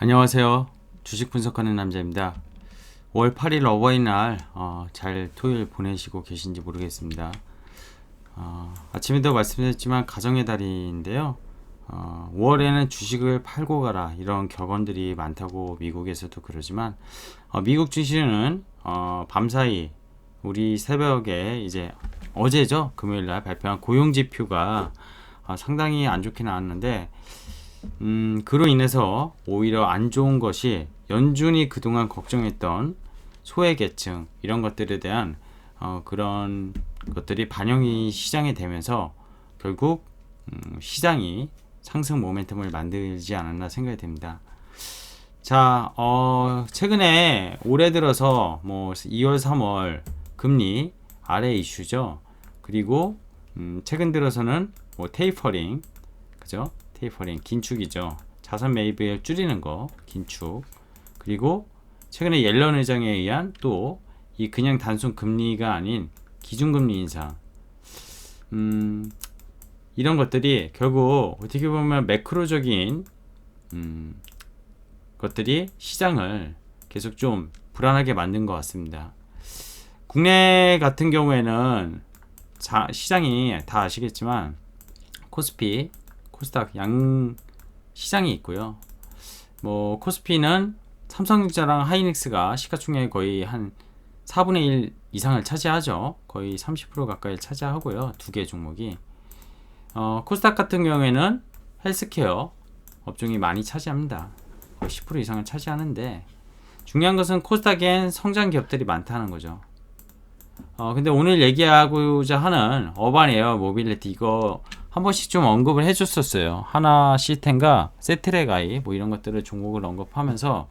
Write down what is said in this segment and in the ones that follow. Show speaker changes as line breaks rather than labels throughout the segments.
안녕하세요. 주식 분석하는 남자입니다. 5월 8일 어버이날 잘 토요일 보내시고 계신지 모르겠습니다. 아침에도 말씀드렸지만 가정의 달인데요. 5월에는 주식을 팔고 가라 이런 격언들이 많다고 미국에서도 그러지만 미국 주식은 밤사이 우리 새벽에 이제 어제죠, 금요일날 발표한 고용지표가 상당히 안 좋게 나왔는데 그로 인해서 오히려 안 좋은 것이 연준이 그동안 걱정했던 소외계층 이런 것들에 대한 그런 것들이 반영이 시장에 되면서 결국 시장이 상승 모멘텀을 만들지 않았나 생각이 됩니다. 자, 최근에 올해 들어서 뭐 2월, 3월 금리 아래 이슈죠. 그리고 최근 들어서는 뭐 테이퍼링, 그죠? 테이퍼링, 긴축이죠. 자산 매입을 줄이는 거, 긴축. 그리고 최근에 옐런 의장에 의한 또 이 그냥 단순 금리가 아닌 기준금리 인상. 이런 것들이 결국 어떻게 보면 매크로적인 것들이 시장을 계속 좀 불안하게 만든 것 같습니다. 국내 같은 경우에는 시장이 다 아시겠지만 코스피, 코스닥 양 시장이 있고요. 뭐 코스피는 삼성전자랑 하이닉스가 시가총액 거의 한 4분의 1 이상을 차지하죠. 거의 30% 가까이 차지하고요. 두 개 종목이. 코스닥 같은 경우에는 헬스케어 업종이 많이 차지합니다. 거의 10% 이상을 차지하는데 중요한 것은 코스닥엔 성장 기업들이 많다는 거죠. 근데 오늘 얘기하고자 하는 어반 에어 모빌리티 이거 한 번씩 좀 언급을 해줬었어요. 하나 시스템과 세트레가이 뭐 이런 것들을 종목을 언급하면서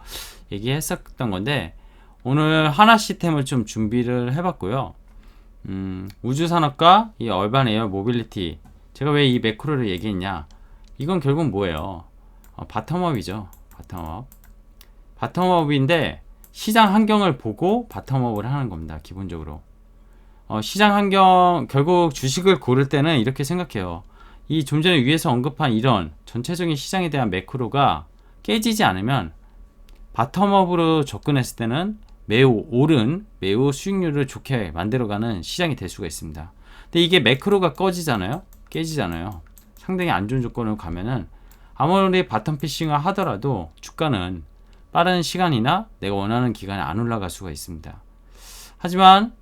얘기했었던 건데 오늘 하나 시스템을 좀 준비를 해봤고요. 우주산업과 이 얼반 에어 모빌리티 제가 왜 이 매크로를 얘기했냐, 이건 결국 뭐예요? 바텀업이죠. 바텀업인데 시장 환경을 보고 바텀업을 하는 겁니다. 기본적으로 시장 환경, 결국 주식을 고를 때는 이렇게 생각해요. 이 좀 전에 위에서 언급한 이런 전체적인 시장에 대한 매크로가 깨지지 않으면 바텀업으로 접근했을 때는 매우 오른, 매우 수익률을 좋게 만들어가는 시장이 될 수가 있습니다. 근데 이게 매크로가 꺼지잖아요, 깨지잖아요. 상당히 안 좋은 조건으로 가면은 아무리 바텀 피싱을 하더라도 주가는 빠른 시간이나 내가 원하는 기간에 안 올라갈 수가 있습니다. 하지만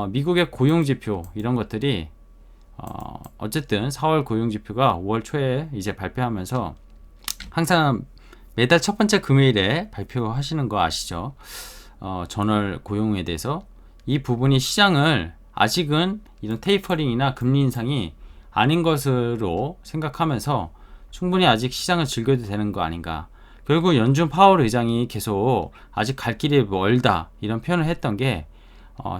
미국의 고용지표 이런 것들이 어쨌든 4월 고용지표가 5월 초에 이제 발표하면서 항상 매달 첫 번째 금요일에 발표하시는 거 아시죠? 전월 고용에 대해서 이 부분이 시장을 아직은 이런 테이퍼링이나 금리 인상이 아닌 것으로 생각하면서 충분히 아직 시장을 즐겨도 되는 거 아닌가. 결국 연준 파월 의장이 계속 아직 갈 길이 멀다 이런 표현을 했던 게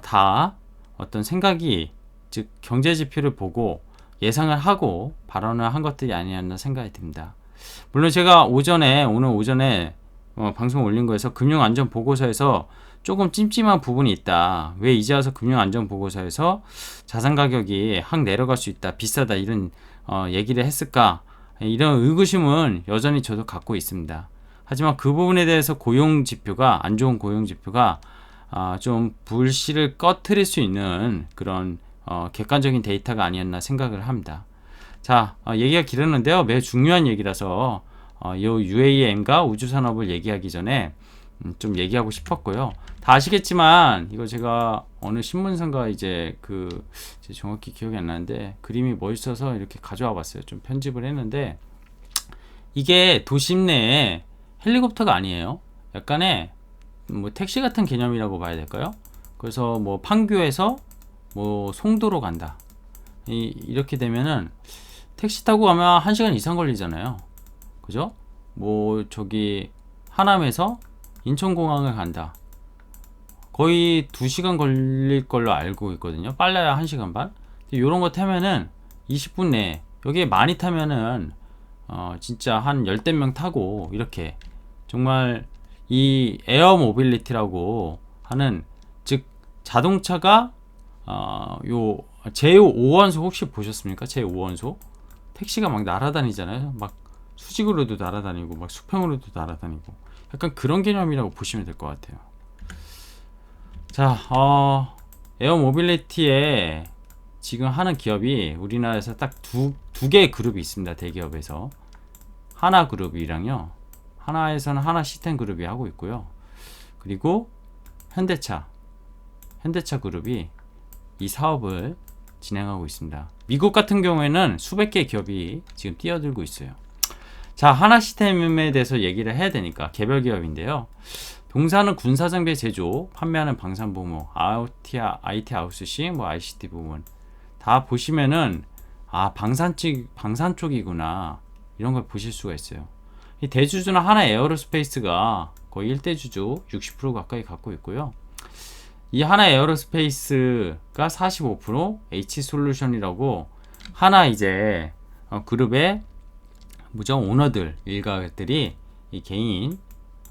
다 어떤 생각이, 즉 경제 지표를 보고 예상을 하고 발언을 한 것들이 아니었나 생각이 듭니다. 물론 제가 오늘 오전에 방송 올린 거에서 금융안전보고서에서 조금 찜찜한 부분이 있다. 왜 이제 와서 금융안전보고서에서 자산 가격이 확 내려갈 수 있다, 비싸다 이런 얘기를 했을까, 이런 의구심은 여전히 저도 갖고 있습니다. 하지만 그 부분에 대해서 고용지표가, 안 좋은 고용지표가 좀 불씨를 꺼트릴 수 있는 그런 객관적인 데이터가 아니었나 생각을 합니다. 자, 얘기가 길었는데요. 매우 중요한 얘기라서 요 UAM과 우주산업을 얘기하기 전에 좀 얘기하고 싶었고요. 다 아시겠지만 이거 제가 어느 신문사인가 이제 정확히 기억이 안 나는데 그림이 멋있어서 이렇게 가져와 봤어요. 좀 편집을 했는데 이게 도심 내에 헬리콥터가 아니에요. 약간의 뭐 택시 같은 개념이라고 봐야 될까요? 그래서 뭐 판교에서 뭐 송도로 간다. 이렇게 되면은 택시 타고 가면 1시간 이상 걸리잖아요. 그죠? 뭐 저기 하남에서 인천공항을 간다. 거의 2시간 걸릴 걸로 알고 있거든요. 빨라야 1시간 반. 이런 거 타면은 20분 내에, 여기에 많이 타면은 진짜 한 열댓 명 타고 이렇게 정말 이 에어 모빌리티라고 하는, 즉 자동차가 요 제5원소 혹시 보셨습니까? 제5원소 택시가 막 날아다니잖아요. 막 수직으로도 날아다니고 막 수평으로도 날아다니고 약간 그런 개념이라고 보시면 될 것 같아요. 자, 에어 모빌리티에 지금 하는 기업이 우리나라에서 딱 두 개의 그룹이 있습니다. 대기업에서 하나그룹이랑요, 하나에서는 하나 시스템 그룹이 하고 있고요. 그리고 현대차 그룹이 이 사업을 진행하고 있습니다. 미국 같은 경우에는 수백 개의 기업이 지금 뛰어들고 있어요. 자, 하나 시스템에 대해서 얘기를 해야 되니까 개별 기업인데요. 동사는 군사장비 제조, 판매하는 방산보모, IT 아웃소싱, ICT 부분 다 보시면은 방산 쪽이구나, 이런 걸 보실 수가 있어요. 이 대주주는 하나 에어로스페이스가 거의 1대주주 60% 가까이 갖고 있고요. 이 하나 에어로스페이스가 45%, H솔루션이라고 하나 이제 그룹의 오너들 일가들이 이 개인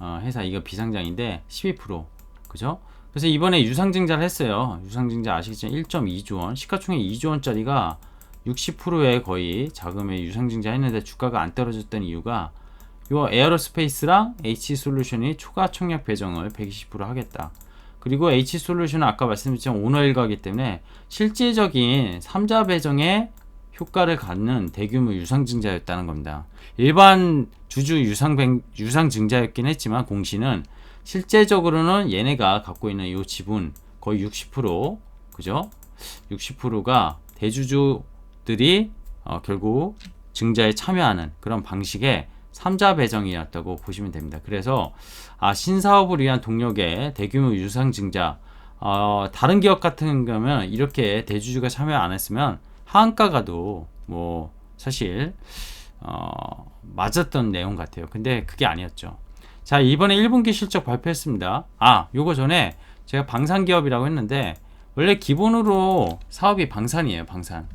회사, 이거 비상장인데 12%, 그죠? 그래서 이번에 유상증자를 했어요. 유상증자 아시겠지만 1.2조 원, 시가총액 2조 원짜리가 60%의 거의 자금의 유상증자 했는데 주가가 안 떨어졌던 이유가 요 에어로스페이스랑 H솔루션이 초과 청약 배정을 120% 하겠다. 그리고 H솔루션은 아까 말씀드렸지만 오너 일가이기 때문에 실질적인 3자 배정에 효과를 갖는 대규모 유상증자였다는 겁니다. 일반 주주 유상증자였긴 했지만 공시는 실제적으로는 얘네가 갖고 있는 이 지분 거의 60%, 그죠? 60%가 대주주들이 결국 증자에 참여하는 그런 방식의 3자 배정이었다고 보시면 됩니다. 그래서 신사업을 위한 동력의 대규모 유상증자, 다른 기업 같은 경우는 이렇게 대주주가 참여 안 했으면 하한가가도 뭐 사실 맞았던 내용 같아요. 근데 그게 아니었죠. 자, 이번에 1분기 실적 발표했습니다. 요거 전에 제가 방산기업이라고 했는데 원래 기본으로 사업이 방산이에요. 방산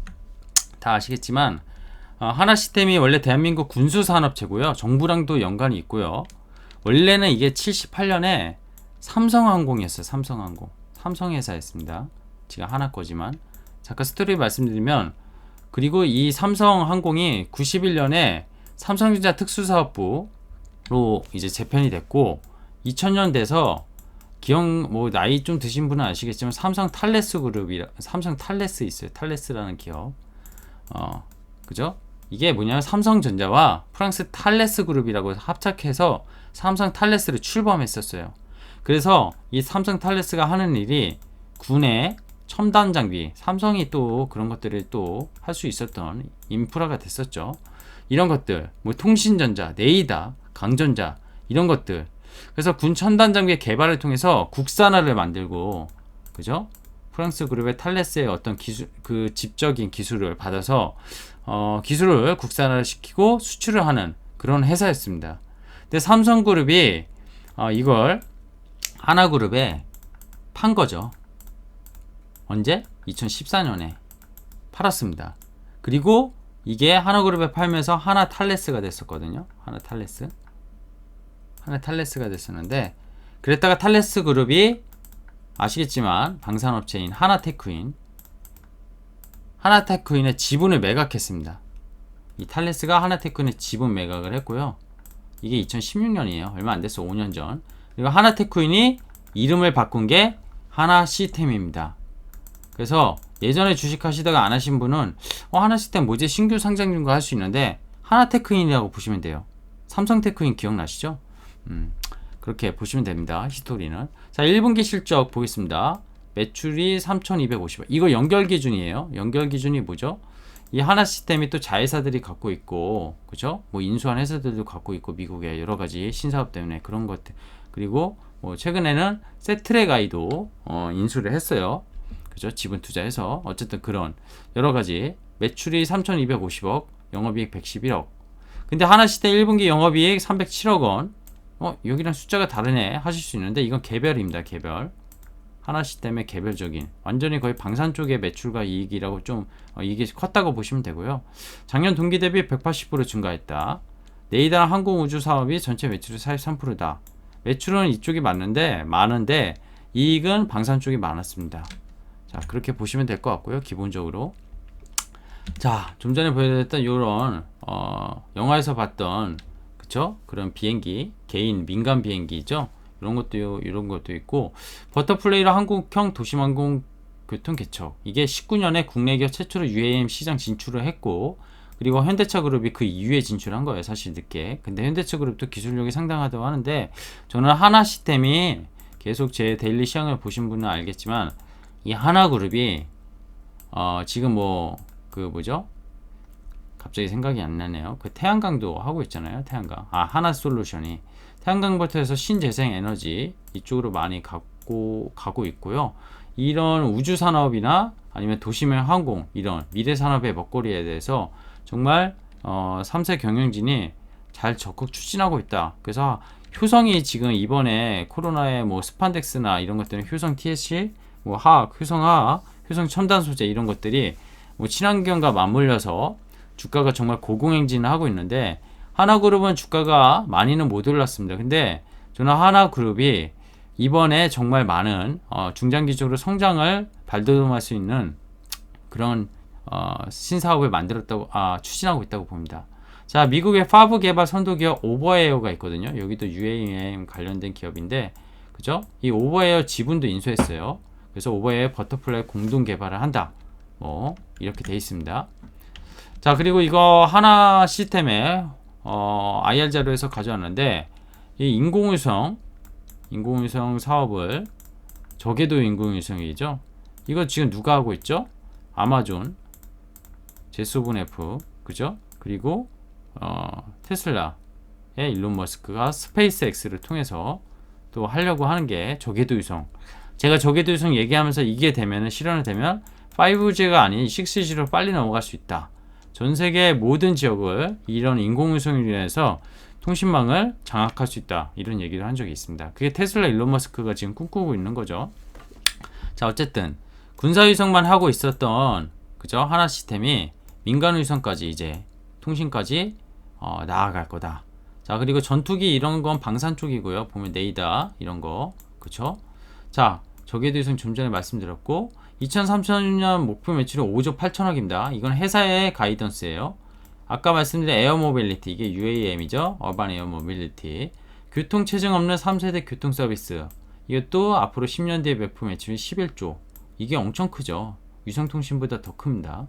다 아시겠지만 하나시스템이 원래 대한민국 군수산업체고요. 정부랑도 연관이 있고요. 원래는 이게 78년에 삼성항공이었어요. 삼성회사였습니다. 지금 하나 거지만 잠깐 스토리 말씀드리면, 그리고 이 삼성항공이 91년에 삼성전자 특수사업부로 이제 재편이 됐고 2000년 돼서 나이 좀 드신 분은 아시겠지만 삼성 탈레스 있어요. 탈레스라는 기업. 그죠? 이게 뭐냐면 삼성전자와 프랑스 탈레스 그룹이라고 합작해서 삼성 탈레스를 출범했었어요. 그래서 이 삼성 탈레스가 하는 일이 군의 첨단 장비, 삼성이 또 그런 것들을 또 할 수 있었던 인프라가 됐었죠. 이런 것들, 통신전자, 네이다, 강전자, 이런 것들. 그래서 군 첨단 장비의 개발을 통해서 국산화를 만들고, 그죠? 프랑스 그룹의 탈레스의 어떤 집적인 기술을 받아서 기술을 국산화를 시키고 수출을 하는 그런 회사였습니다. 근데 삼성그룹이 이걸 하나그룹에 판 거죠. 언제? 2014년에 팔았습니다. 그리고 이게 하나그룹에 팔면서 하나탈레스가 됐었거든요. 하나탈레스가 됐었는데, 그랬다가 탈레스 그룹이 아시겠지만 방산업체인 하나테크인의 지분을 매각했습니다. 이 탈레스가 하나테크인의 지분 매각을 했고요. 이게 2016년이에요. 얼마 안 됐어. 5년 전. 그리고 하나테크인이 이름을 바꾼 게 하나시스템입니다. 그래서 예전에 주식하시다가 안 하신 분은 하나시스템 뭐지? 신규 상장인 거 할 수 있는데 하나테크인이라고 보시면 돼요. 삼성테크인 기억나시죠? 그렇게 보시면 됩니다. 히스토리는. 자, 1분기 실적 보겠습니다. 매출이 3,250원. 이거 연결 기준이에요. 연결 기준이 뭐죠? 이 하나시스템이 또 자회사들이 갖고 있고, 그죠? 인수한 회사들도 갖고 있고, 미국의 여러 가지 신사업 때문에 그런 것들. 그리고 최근에는 세트레가이도 인수를 했어요. 그죠? 지분 투자해서. 어쨌든 그런 여러 가지. 매출이 3,250억, 영업이익 111억. 근데 하나시스템 1분기 영업이익 307억 원. 여기랑 숫자가 다르네 하실 수 있는데, 이건 개별입니다. 개별. 하나시스템의 개별적인, 완전히 거의 방산 쪽의 매출과 이익이라고 좀 이게 컸다고 보시면 되고요. 작년 동기 대비 180% 증가했다. 네이다랑 항공우주 사업이 전체 매출의 43%다. 매출은 이쪽이 많은데 이익은 방산 쪽이 많았습니다. 자, 그렇게 보시면 될 것 같고요. 기본적으로. 자, 좀 전에 보여드렸던 요런 영화에서 봤던 그쵸? 그런 비행기, 개인 민간 비행기죠. 이런 것도 있고 버터플레이로 한국형 도심항공 교통 개척. 이게 19년에 국내 기업 최초로 UAM 시장 진출을 했고 그리고 현대차 그룹이 그 이후에 진출한 거예요. 사실 늦게. 근데 현대차 그룹도 기술력이 상당하다고 하는데 저는 하나 시스템이 계속 제 데일리 시황을 보신 분은 알겠지만 이 하나 그룹이 지금 뭐 그 뭐죠? 갑자기 생각이 안 나네요. 그 태양광도 하고 있잖아요. 태양광. 하나 솔루션이 태양광부터 해서 신재생 에너지 이쪽으로 많이 가고 있고요. 이런 우주 산업이나 아니면 도시명 항공 이런 미래 산업의 먹거리에 대해서 정말 3세 경영진이 잘 적극 추진하고 있다. 그래서 효성이 지금 이번에 코로나에 뭐 스판덱스나 이런 것들은 효성 TSC, 뭐 화학, 효성화학, 효성 첨단 소재 이런 것들이 뭐 친환경과 맞물려서 주가가 정말 고공행진을 하고 있는데 하나그룹은 주가가 많이는 못 올랐습니다. 근데 저는 하나그룹이 이번에 정말 많은 중장기적으로 성장을 발돋움할 수 있는 그런 신사업을 추진하고 있다고 봅니다. 자, 미국의 파브 개발 선도 기업 오버에어가 있거든요. 여기도 UAM 관련된 기업인데, 그죠? 이 오버에어 지분도 인수했어요. 그래서 오버에어 버터플라이 공동 개발을 한다. 뭐 이렇게 돼 있습니다. 자, 그리고 이거 하나 시스템에 IR 자료에서 가져왔는데 이 인공위성 사업을 저궤도 인공위성이죠. 이거 지금 누가 하고 있죠? 아마존, 제소븐 F, 그죠? 그리고 테슬라의 일론 머스크가 스페이스X를 통해서 또 하려고 하는 게 저궤도 위성. 제가 저궤도 위성 얘기하면서 이게 되면은 실현이 되면 5G가 아닌 6G로 빨리 넘어갈 수 있다. 전 세계 모든 지역을 이런 인공위성으로 인해서 통신망을 장악할 수 있다. 이런 얘기를 한 적이 있습니다. 그게 테슬라 일론 머스크가 지금 꿈꾸고 있는 거죠. 자, 어쨌든 군사위성만 하고 있었던 그죠? 하나 시스템이 민간위성까지 이제 통신까지 나아갈 거다. 자, 그리고 전투기 이런 건 방산 쪽이고요. 보면 네이다 이런 거 그쵸? 자, 저궤도 위성 좀 전에 말씀드렸고 2030년 목표 매출이 5조 8천억입니다. 이건 회사의 가이던스예요. 아까 말씀드린 에어 모빌리티 이게 UAM이죠. 어반 에어 모빌리티. 교통 체증 없는 3세대 교통 서비스. 이것도 앞으로 10년 뒤에 목표 매출이 11조. 이게 엄청 크죠. 위성통신보다 더 큽니다.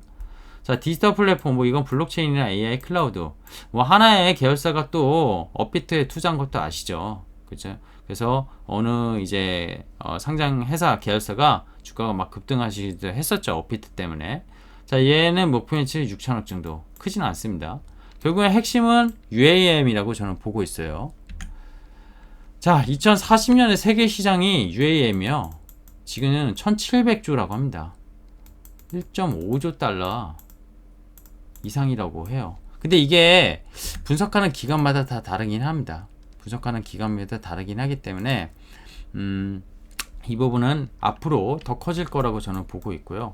자, 디지털 플랫폼 뭐 이건 블록체인이나 AI 클라우드. 뭐 하나의 계열사가 또 업비트에 투자한 것도 아시죠. 그죠? 그래서 어느 이제 상장 회사 계열사가 주가가 막 급등하시기도 했었죠. 업비트 때문에. 자, 얘는 목표 매출이 6천억 정도. 크지는 않습니다. 결국엔 핵심은 UAM이라고 저는 보고 있어요. 자, 2040년에 세계 시장이 UAM이요. 지금은 1700조라고 합니다. 1.5조 달러 이상이라고 해요. 근데 이게 분석하는 기관마다 다 다르긴 합니다. 분석하는 기관마다 다르긴 하기 때문에 이 부분은 앞으로 더 커질 거라고 저는 보고 있고요.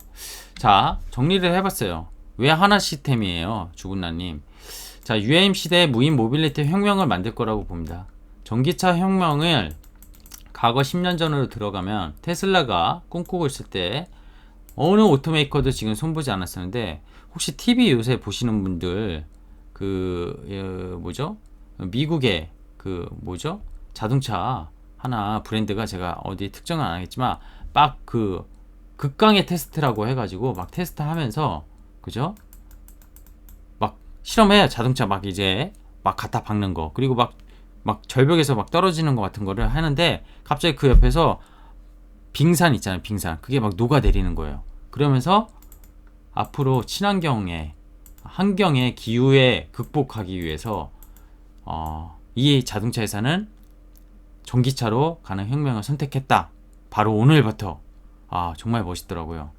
자, 정리를 해봤어요. 왜 하나 시스템이에요? 주군나님. 자, UAM 시대에 무인 모빌리티 혁명을 만들 거라고 봅니다. 전기차 혁명을 과거 10년 전으로 들어가면 테슬라가 꿈꾸고 있을 때 어느 오토메이커도 지금 손보지 않았었는데 혹시 TV 요새 보시는 분들 뭐죠? 미국의 자동차 하나 브랜드가 제가 어디 특정은 안 하겠지만 막 극강의 테스트라고 해가지고 막 테스트하면서 그죠? 막 실험해요. 자동차 막 이제 막 갖다 박는 거 그리고 막 절벽에서 막 떨어지는 것 같은 거를 하는데 갑자기 그 옆에서 빙산 있잖아요. 빙산 그게 막 녹아내리는 거예요. 그러면서 앞으로 친환경의 환경의 기후에 극복하기 위해서 이 자동차 회사는 전기차로 가는 혁명을 선택했다. 바로 오늘부터. 정말 멋있더라고요.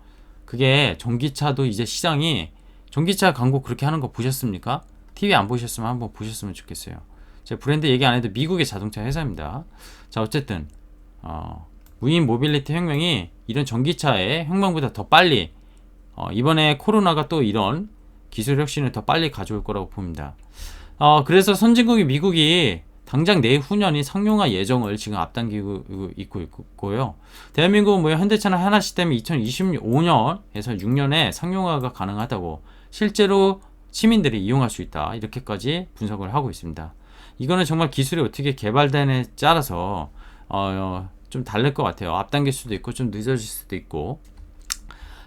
그게 전기차도 이제 시장이 전기차 광고 그렇게 하는 거 보셨습니까? TV 안 보셨으면 한번 보셨으면 좋겠어요. 제가 브랜드 얘기 안 해도 미국의 자동차 회사입니다. 자, 어쨌든 무인 모빌리티 혁명이 이런 전기차의 혁명보다 더 빨리 이번에 코로나가 또 이런 기술 혁신을 더 빨리 가져올 거라고 봅니다. 그래서 선진국이 미국이 당장 내후년이 상용화 예정을 지금 앞당기고 있고요. 대한민국은 뭐 현대차나 하나시스템이 2025년에서 6년에 상용화가 가능하다고 실제로 시민들이 이용할 수 있다. 이렇게까지 분석을 하고 있습니다. 이거는 정말 기술이 어떻게 개발되느냐에 따라서 좀 다를 것 같아요. 앞당길 수도 있고 좀 늦어질 수도 있고.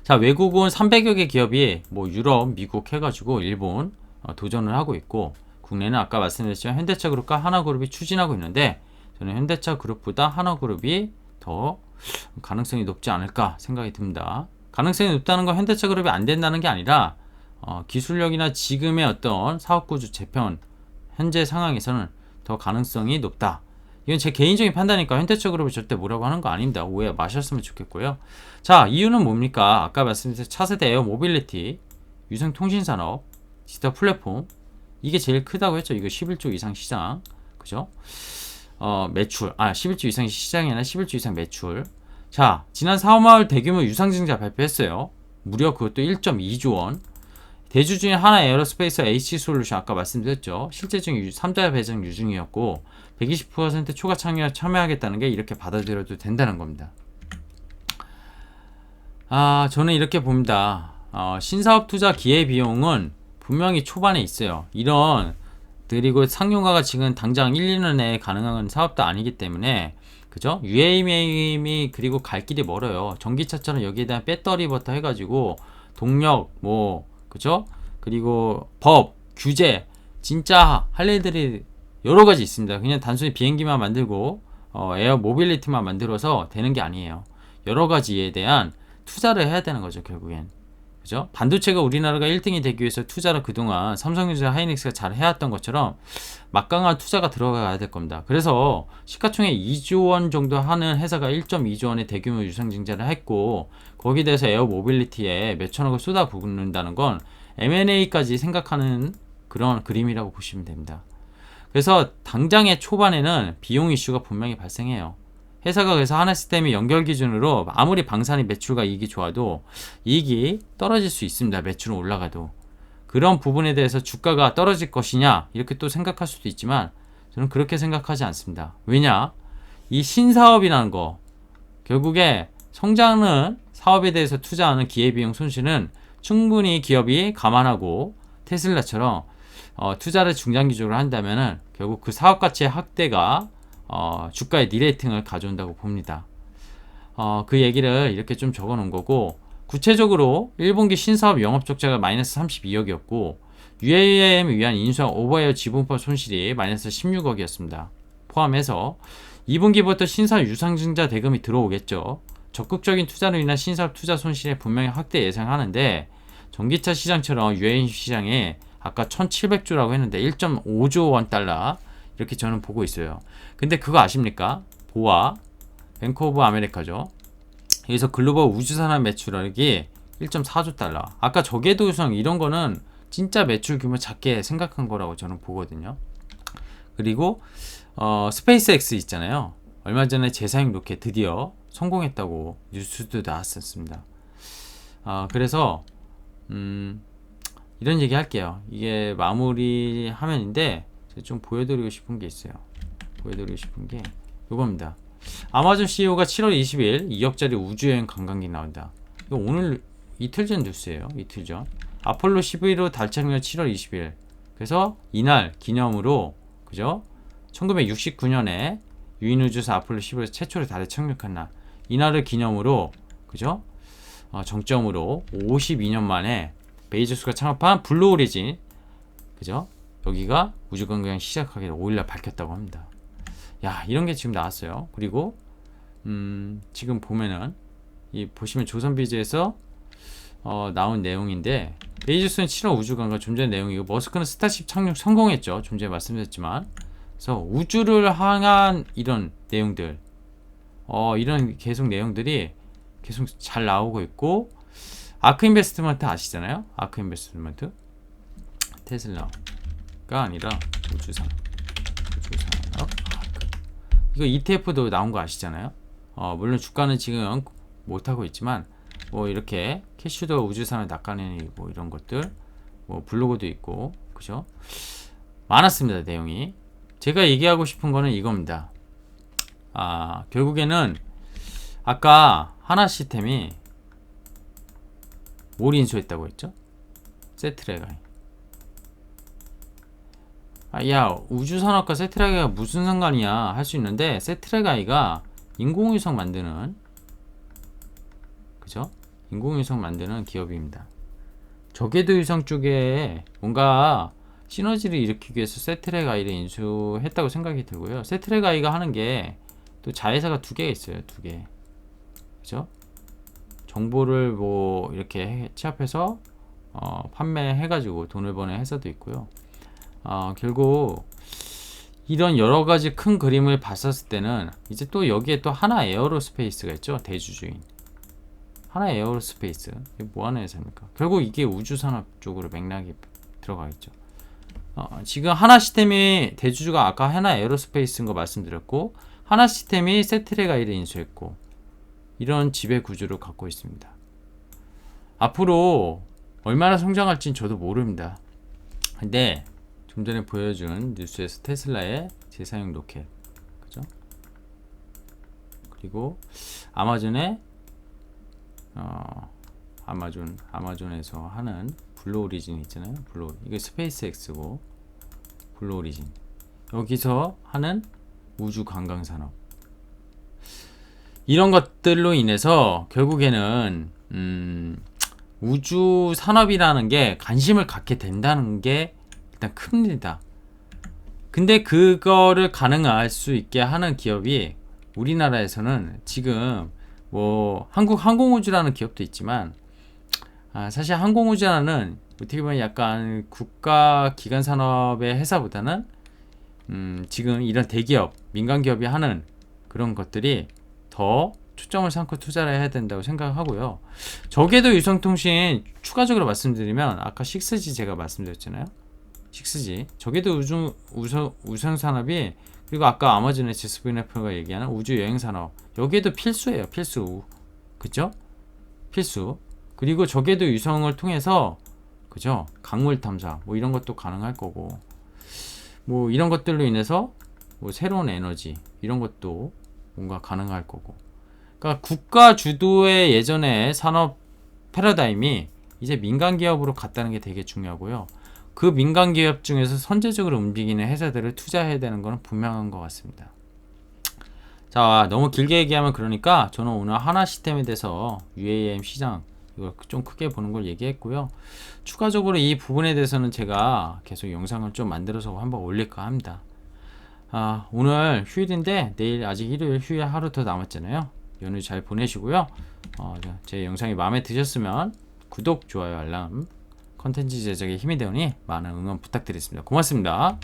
자, 외국은 300여 개 기업이 뭐 유럽, 미국 해가지고 일본 도전을 하고 있고, 국내는 아까 말씀드렸지만 현대차 그룹과 하나그룹이 추진하고 있는데, 저는 현대차 그룹보다 하나그룹이 더 가능성이 높지 않을까 생각이 듭니다. 가능성이 높다는 건 현대차 그룹이 안 된다는 게 아니라 기술력이나 지금의 어떤 사업구조 재편 현재 상황에서는 더 가능성이 높다. 이건 제 개인적인 판단이니까 현대차 그룹이 절대 뭐라고 하는 거 아닙니다. 오해 마셨으면 좋겠고요. 자, 이유는 뭡니까? 아까 말씀드린 차세대 에어 모빌리티, 유성통신산업, 디지털 플랫폼, 이게 제일 크다고 했죠. 이거 11조 이상 시장, 그죠? 매출, 11조 이상 시장이 아니라 11조 이상 매출. 자, 지난 4월 말 대규모 유상증자 발표했어요. 무려 그것도 1.2조 원. 대주 중에 하나 에어로스페이스 H솔루션 아까 말씀드렸죠. 실제적 3자 배정 유중이었고 120% 초과 참여하겠다는 게 이렇게 받아들여도 된다는 겁니다. 저는 이렇게 봅니다. 신사업 투자 기회비용은 분명히 초반에 있어요. 그리고 상용화가 지금 당장 1, 2년 내에 가능한 사업도 아니기 때문에, 그죠? UAM이 그리고 갈 길이 멀어요. 전기차처럼 여기에 대한 배터리부터 해가지고 동력, 그죠? 그리고 법, 규제, 진짜 할 일들이 여러 가지 있습니다. 그냥 단순히 비행기만 만들고 에어 모빌리티만 만들어서 되는 게 아니에요. 여러 가지에 대한 투자를 해야 되는 거죠, 결국엔. 그죠? 반도체가 우리나라가 1등이 되기 위해서 투자를 그동안 삼성전자, 하이닉스가 잘 해왔던 것처럼 막강한 투자가 들어가야 될 겁니다. 그래서 시가총액 2조 원 정도 하는 회사가 1.2조 원의 대규모 유상증자를 했고, 거기에 대해서 에어 모빌리티에 몇천억을 쏟아붓는다는 건 M&A까지 생각하는 그런 그림이라고 보시면 됩니다. 그래서 당장의 초반에는 비용 이슈가 분명히 발생해요. 회사가 그래서 하나 시스템이 연결 기준으로 아무리 방산이 매출과 이익이 좋아도 이익이 떨어질 수 있습니다. 매출은 올라가도. 그런 부분에 대해서 주가가 떨어질 것이냐 이렇게 또 생각할 수도 있지만 저는 그렇게 생각하지 않습니다. 왜냐? 이 신사업이라는 거, 결국에 성장하는 사업에 대해서 투자하는 기회비용 손실은 충분히 기업이 감안하고 테슬라처럼 투자를 중장기적으로 한다면은 결국 그 사업 가치의 확대가 주가의 리레이팅을 가져온다고 봅니다. 그 얘기를 이렇게 좀 적어 놓은 거고, 구체적으로 1분기 신사업 영업 적자가 마이너스 32억이었고 UAM을 위한 인수한 오버헤어 지분법 손실이 마이너스 16억이었습니다. 포함해서 2분기부터 신사업 유상증자 대금이 들어오겠죠. 적극적인 투자로 인한 신사업 투자 손실의 분명히 확대 예상하는데, 전기차 시장처럼 UAM 시장에 아까 1700조라고 했는데 1.5조 원 달러 이렇게 저는 보고 있어요. 근데 그거 아십니까? 보아, 뱅크 오브 아메리카죠. 여기서 글로벌 우주산업 매출액이 1.4조 달러. 아까 저궤도유성 이런 거는 진짜 매출 규모 작게 생각한 거라고 저는 보거든요. 그리고 스페이스X 있잖아요. 얼마 전에 재사용 로켓 드디어 성공했다고 뉴스도 나왔었습니다. 그래서 이런 얘기 할게요. 이게 마무리 화면인데 좀 보여드리고 싶은 게 있어요. 보여드리고 싶은 게 이겁니다. 아마존 CEO가 7월 20일 2억짜리 우주여행 관광객 나온다. 이거 오늘 이틀 전 뉴스예요. 이틀 전. 아폴로 11호 달 착륙 7월 20일. 그래서 이날 기념으로, 그죠? 1969년에 유인우주선 아폴로 11호 최초로 달에 착륙한 날. 이날을 기념으로, 그죠? 정점으로 52년 만에 베이조스가 창업한 블루 오리진, 그죠? 여기가 우주관광 시작하기를 5일날 밝혔다고 합니다. 야, 이런 게 지금 나왔어요. 그리고 지금 보면은 보시면 조선비즈에서 나온 내용인데, 베이조스는 7월 우주관광 좀 전에 내용이고, 머스크는 스타쉽 착륙 성공했죠. 좀 전에 말씀드렸지만. 그래서 우주를 향한 이런 내용들, 이런 계속 내용들이 계속 잘 나오고 있고, 아크 인베스트먼트 아시잖아요? 아크 인베스트먼트 테슬라가 아니라 우주산업. 이거 ETF도 나온 거 아시잖아요? 물론 주가는 지금 못하고 있지만 이렇게 캐슈도 우주산을 낚아내는 이런 것들, 블로그도 있고, 그죠? 많았습니다. 내용이. 제가 얘기하고 싶은 거는 이겁니다. 결국에는 아까 하나 시스템이 뭘 인수했다고 했죠? 세트레가이. 야, 우주산업과 세트레가이가 무슨 상관이야 할 수 있는데, 세트레가이가 인공위성 만드는, 그죠? 인공위성 만드는 기업입니다. 저궤도위성 쪽에 뭔가 시너지를 일으키기 위해서 세트레가이를 인수했다고 생각이 들고요. 세트레가이가 하는 게 또 자회사가 두 개가 있어요. 두 개. 그죠? 정보를 뭐 이렇게 취합해서 판매해가지고 돈을 버는 회사도 있고요. 결국 이런 여러 가지 큰 그림을 봤었을 때는 이제 또 여기에 또 하나 에어로스페이스가 있죠. 대주주인. 하나 에어로스페이스. 이게 뭐 하는 회사입니까? 결국 이게 우주산업 쪽으로 맥락이 들어가겠죠. 지금 하나 시스템이 대주주가 아까 하나 에어로스페이스인 거 말씀드렸고, 하나 시스템이 세트레가이를 인수했고, 이런 지배 구조를 갖고 있습니다. 앞으로 얼마나 성장할지는 저도 모릅니다. 근데 좀 전에 보여준 뉴스에서 테슬라의 재사용 로켓, 그죠? 그리고 아마존의 아마존에서 하는 블루 오리진 있잖아요. 이게 스페이스X고 블루 오리진. 여기서 하는 우주 관광 산업. 이런 것들로 인해서 결국에는 우주 산업이라는 게 관심을 갖게 된다는 게 일단 큽니다. 근데 그거를 가능할 수 있게 하는 기업이 우리나라에서는 지금 뭐 한국 항공우주라는 기업도 있지만, 사실 항공우주라는 어떻게 보면 약간 국가 기관 산업의 회사보다는 지금 이런 대기업, 민간 기업이 하는 그런 것들이 더 초점을 삼고 투자를 해야 된다고 생각하고요. 저궤도 위성통신 추가적으로 말씀드리면, 아까 6G 제가 말씀드렸잖아요. 6G 저궤도 우선 산업이, 그리고 아까 아마존의 제스 비네프가 얘기하는 우주 여행 산업, 여기에도 필수예요. 필수. 그죠? 필수. 그리고 저궤도 위성을 통해서, 그죠? 강물 탐사 뭐 이런 것도 가능할 거고, 뭐 이런 것들로 인해서 뭐 새로운 에너지 이런 것도 뭔가 가능할 거고. 그러니까 국가 주도의 예전의 산업 패러다임이 이제 민간 기업으로 갔다는 게 되게 중요하고요. 그 민간 기업 중에서 선제적으로 움직이는 회사들을 투자해야 되는 것은 분명한 것 같습니다. 자, 너무 길게 얘기하면 그러니까 저는 오늘 하나 시스템에 대해서 UAM 시장 이걸 좀 크게 보는 걸 얘기했고요. 추가적으로 이 부분에 대해서는 제가 계속 영상을 좀 만들어서 한번 올릴까 합니다. 오늘 휴일인데 내일 아직 일요일 휴일 하루 더 남았잖아요. 연휴 잘 보내시고요. 제 영상이 마음에 드셨으면 구독, 좋아요, 알람, 컨텐츠 제작에 힘이 되오니 많은 응원 부탁드리겠습니다. 고맙습니다.